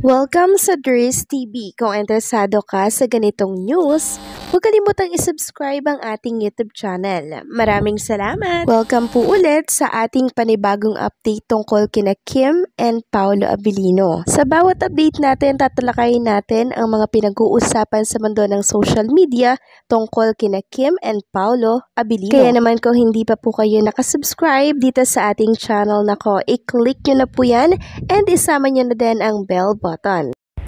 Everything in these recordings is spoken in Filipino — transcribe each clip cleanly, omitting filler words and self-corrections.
Welcome sa Dries TV. Kung interesado ka sa ganitong news, huwag kalimutang isubscribe ang ating YouTube channel. Maraming salamat! Welcome po ulit sa ating panibagong update tungkol kina Kim and Paolo Abilino. Sa bawat update natin, tatalakayin natin ang mga pinag-uusapan sa mundo ng social media tungkol kina Kim and Paolo Abilino. Kaya naman kung hindi pa po kayo nakasubscribe dito sa ating channel nako, i-click nyo na po yan and isama nyo na din ang bell button.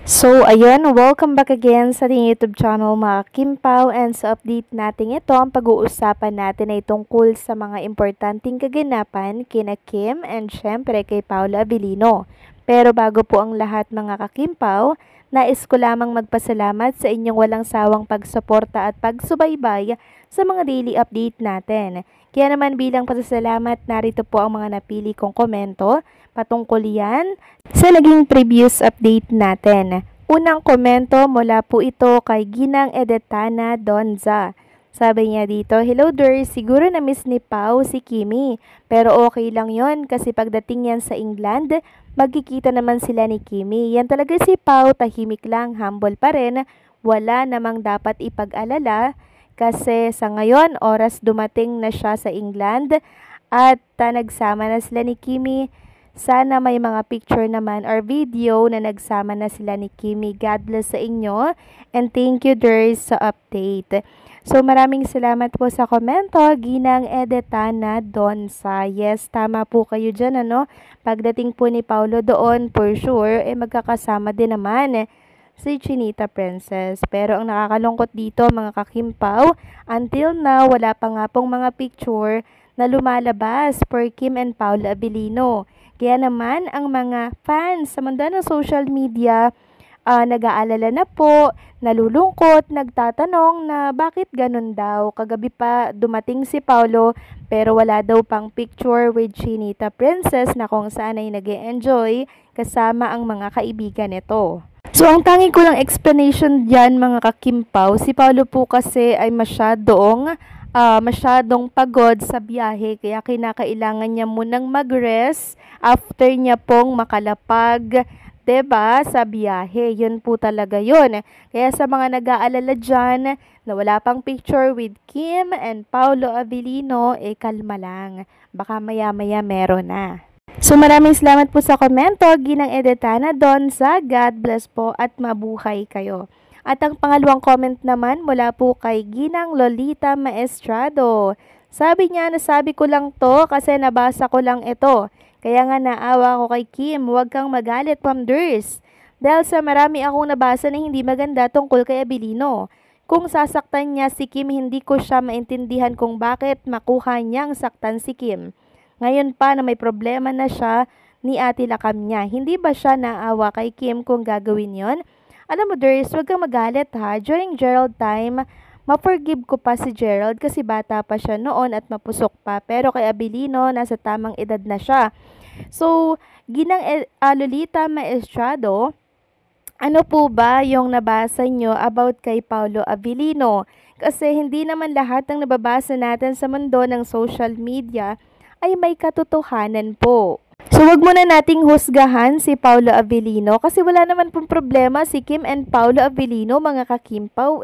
So, ayun, welcome back again sa ating YouTube channel mga Kim Pao, and sa update natin ito, ang pag-uusapan natin ay tungkol sa mga importanteng kaganapan kina Kim and syempre kay Paolo Abilino. Pero bago po ang lahat mga ka-Kim Pao, nais ko lamang magpasalamat sa inyong walang sawang pagsuporta at pagsubaybay sa mga daily update natin. Kaya naman bilang pasasalamat, narito po ang mga napili kong komento patungkol yan sa naging previous update natin. Unang komento mula po ito kay Ginang Edetana Donza. Sabi niya dito, "Hello Dries, siguro na-miss ni Pao si Kimi, pero okay lang yon kasi pagdating yan sa England, magkikita naman sila ni Kimi. Yan talaga si Pao, tahimik lang, humble pa rin, wala namang dapat ipag-alala kasi sa ngayon, oras dumating na siya sa England at nagsama na sila ni Kimi. Sana may mga picture naman or video na nagsama na sila ni Kimi. God bless sa inyo and thank you Dries sa update." So maraming salamat po sa komento, Ginang Edetana Donza. Yes, tama po kayo dyan, ano? Pagdating po ni Paolo doon, for sure, magkakasama din naman si Chinita Princess. Pero ang nakakalungkot dito mga ka-Kim Pao, until now, wala pa nga pong mga picture na lumalabas for Kim and Paolo Abilino. Kaya naman, ang mga fans sa mundo ng social media, nag-aalala na po, nalulungkot, nagtatanong na bakit ganun daw. Kagabi pa dumating si Paolo pero wala daw pang picture with Chinita Princess na kung saan ay nag-e-enjoy kasama ang mga kaibigan nito. So ang tanging ko lang explanation dyan mga ka-Kim Pao, si Paolo po kasi ay masyadong pagod sa biyahe kaya kinakailangan niya munang mag-rest after niya pong makalapag, 'di ba, sa biyahe. Yun po talaga yun. Kaya sa mga nag-aalala dyan na wala pang picture with Kim and Paolo Abilino, kalma lang. Baka maya-maya meron na. So maraming salamat po sa komento, Ginang Edetana Donza. God bless po at mabuhay kayo. At ang pangalawang comment naman mula po kay Ginang Lolita Maestrado. Sabi niya, nasabi ko lang to kasi nabasa ko lang ito. Kaya nga naawa ko kay Kim, huwag kang magalit Ma'am Dries. Dahil sa marami akong nabasa na hindi maganda tungkol kay Abilino. Kung sasaktan niya si Kim, hindi ko siya maintindihan kung bakit makuha niyang saktan si Kim. Ngayon pa na may problema na siya ni Ate Lakam niya, hindi ba siya naawa kay Kim kung gagawin yon? Alam mo Dries, huwag kang magalit ha. During Gerald time, ma-forgive ko pa si Gerald kasi bata pa siya noon at mapusok pa. Pero kay Abilino, nasa tamang edad na siya. So, Ginang Lolita Maestrado, ano po ba yung nabasa nyo about kay Paolo Abilino? Kasi hindi naman lahat ng nababasa natin sa mundo ng social media ay may katotohanan po. So, wag muna nating husgahan si Paolo Abilino kasi wala naman pong problema si Kim and Paolo Abilino mga ka-Kim Pao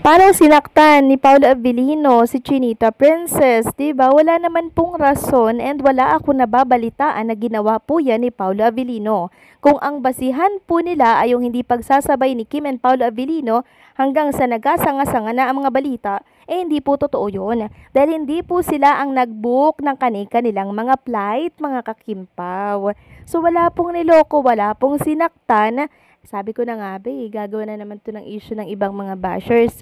Parang sinaktan ni Paolo Abilino si Chinita Princess, diba? Wala naman pong rason and wala ako nababalitaan na ginawa po yan ni Paolo Abilino. Kung ang basihan po nila ay yung hindi pagsasabay ni Kim and Paolo Abilino hanggang sa nagasanga-sanga na ang mga balita, hindi po totoo yun. Dahil hindi po sila ang nag-book ng kanilang mga flight, mga ka-Kim Pao. So wala pong niloko, wala pong sinaktan. Sabi ko na nga gagawa na naman to ng issue ng ibang mga bashers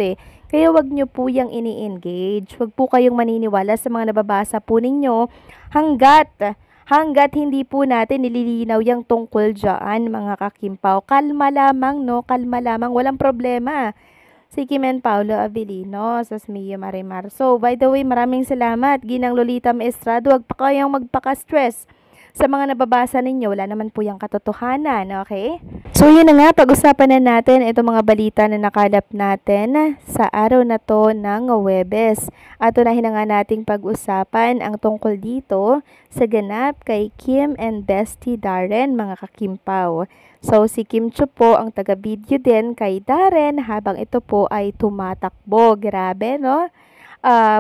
Kaya wag nyo po yung ini-engage. Wag po kayong maniniwala sa mga nababasa po ninyo hanggat hindi po natin nililinaw yung tungkol dyan mga ka-Kim Pao. Kalma lamang, no? Kalma lamang, walang problema. Si Kim and Paolo Abilino sa Smia Marimar. So, by the way, maraming salamat, Ginang Lolita Maestrado. Huwag pa kayong magpaka-stress sa mga nababasa ninyo, wala naman po yung katotohanan, okay? So yun na nga, pag-usapan na natin itong mga balita na nakalap natin sa araw na to ng Huwebes. At unahin na nga nating pag-usapan ang tungkol dito sa ganap kay Kim and Bestie Darren, mga kakimpaw. So si Kim Chiu po ang taga-video din kay Darren habang ito po ay tumatakbo. Grabe, no?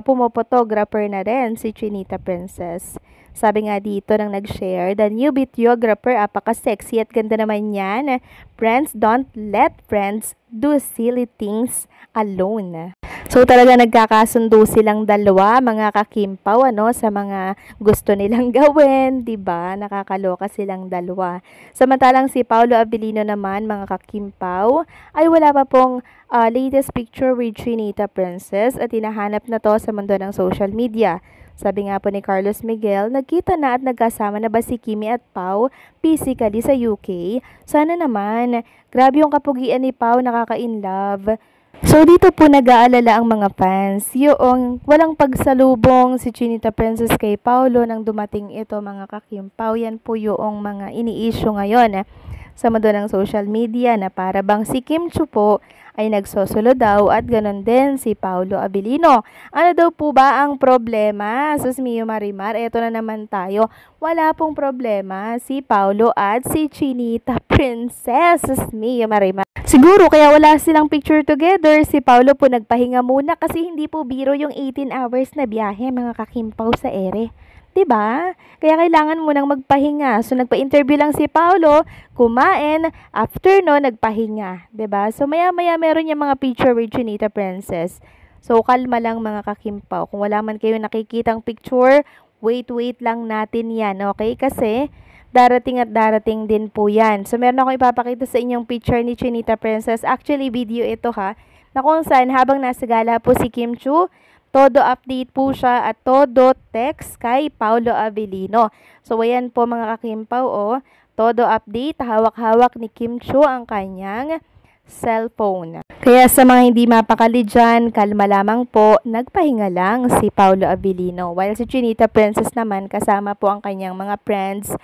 Pumopotographer na rin si Chinita Princess. Sabi nga dito nang nag-share, the new videographer, apaka-sexy at ganda naman yan. Friends, don't let friends do silly things alone. So talaga nagkakasundo silang dalawa, mga kakimpaw, sa mga gusto nilang gawin, 'di ba? Nakakaloka silang dalawa. Samantalang si Paolo Abilino naman, mga kakimpaw, ay wala pa pong latest picture with Chinita Princess at hinahanap na to sa mundo ng social media. Sabi nga po ni Carlos Miguel, nagkita na at nagkasama na ba si Kimi at Pau physically sa UK? Sana naman. Grabe yung kapugian ni Pau, nakaka-inlove. So dito po nag-aalala ang mga fans, yung walang pagsalubong si Chinita Princess kay Paolo nang dumating ito, mga kakimpaw. Yan po yung mga ini-issue ngayon sa mundo ng social media na para bang si Kim Chiu po ay nagsosolo daw at ganon din si Paolo Abilino. Ano daw po ba ang problema? Sus Mio Marimar, eto na naman tayo. Wala pong problema si Paolo at si Chinita Princess. Sus Mio Marimar. Siguro kaya wala silang picture together. Si Paolo po nagpahinga muna kasi hindi po biro yung 18 hours na biyahe, mga kakimpaw, sa ere. 'Di ba? Kaya kailangan mo nang magpahinga. So nagpa-interview lang si Paolo, kumain, after no nagpahinga, 'di ba? So maya-maya meron yung mga picture with Chinita Princess. So kalma lang, mga kakimpaw. Kung wala man kayo nakikitang picture, wait lang natin 'yan, okay? Kasi darating at darating din po 'yan. So meron akong ipapakita sa inyong picture ni Chinita Princess. Actually video ito na kung saan habang nasa gala po si Kim Chiu, todo update po siya at todo text kay Paolo Abilino. So, ayan po, mga kakimpaw, todo update, hawak-hawak ni Kim Chiu ang kanyang cellphone. Kaya sa mga hindi mapakali dyan, kalma lamang po, nagpahinga lang si Paolo Abilino. While si Chinita Princess naman, kasama po ang kanyang mga friends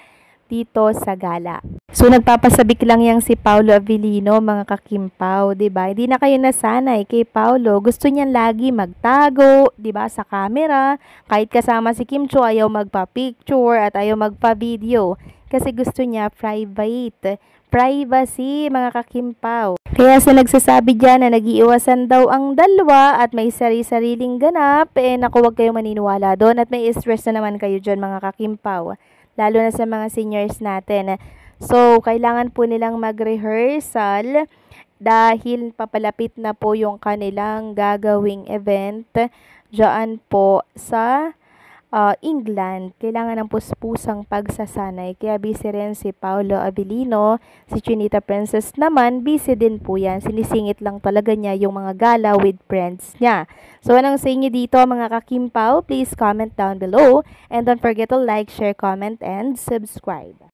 dito sa gala. So nagpapasabik lang yang si Paolo Abilino, mga kakimpaw, 'di ba? Hindi na kayo nasanay kay Paolo. Gusto niyan lagi magtago, 'di ba, sa camera. Kahit kasama si Kim Chiu, ayaw magpa-picture at ayaw magpa-video kasi gusto niya private. Privacy, mga kakimpaw. Kaya sa nagsasabi dyan na nag-iiwasan daw ang dalawa at may sari-sariling ganap, naku, huwag kayong maniniwala doon at may stress na naman kayo dyan, mga kakimpaw. Lalo na sa mga seniors natin. So, kailangan po nilang mag-rehearsal dahil papalapit na po yung kanilang gagawing event dyan po sa England. Kailangan ng puspusang pagsasanay. Kaya busy rin si Paolo Abilino. Si Chinita Princess naman, busy din po yan. Sinisingit lang talaga niya yung mga gala with friends niya. So, anong sa inyo dito, mga kakimpaw? Please comment down below. And don't forget to like, share, comment, and subscribe.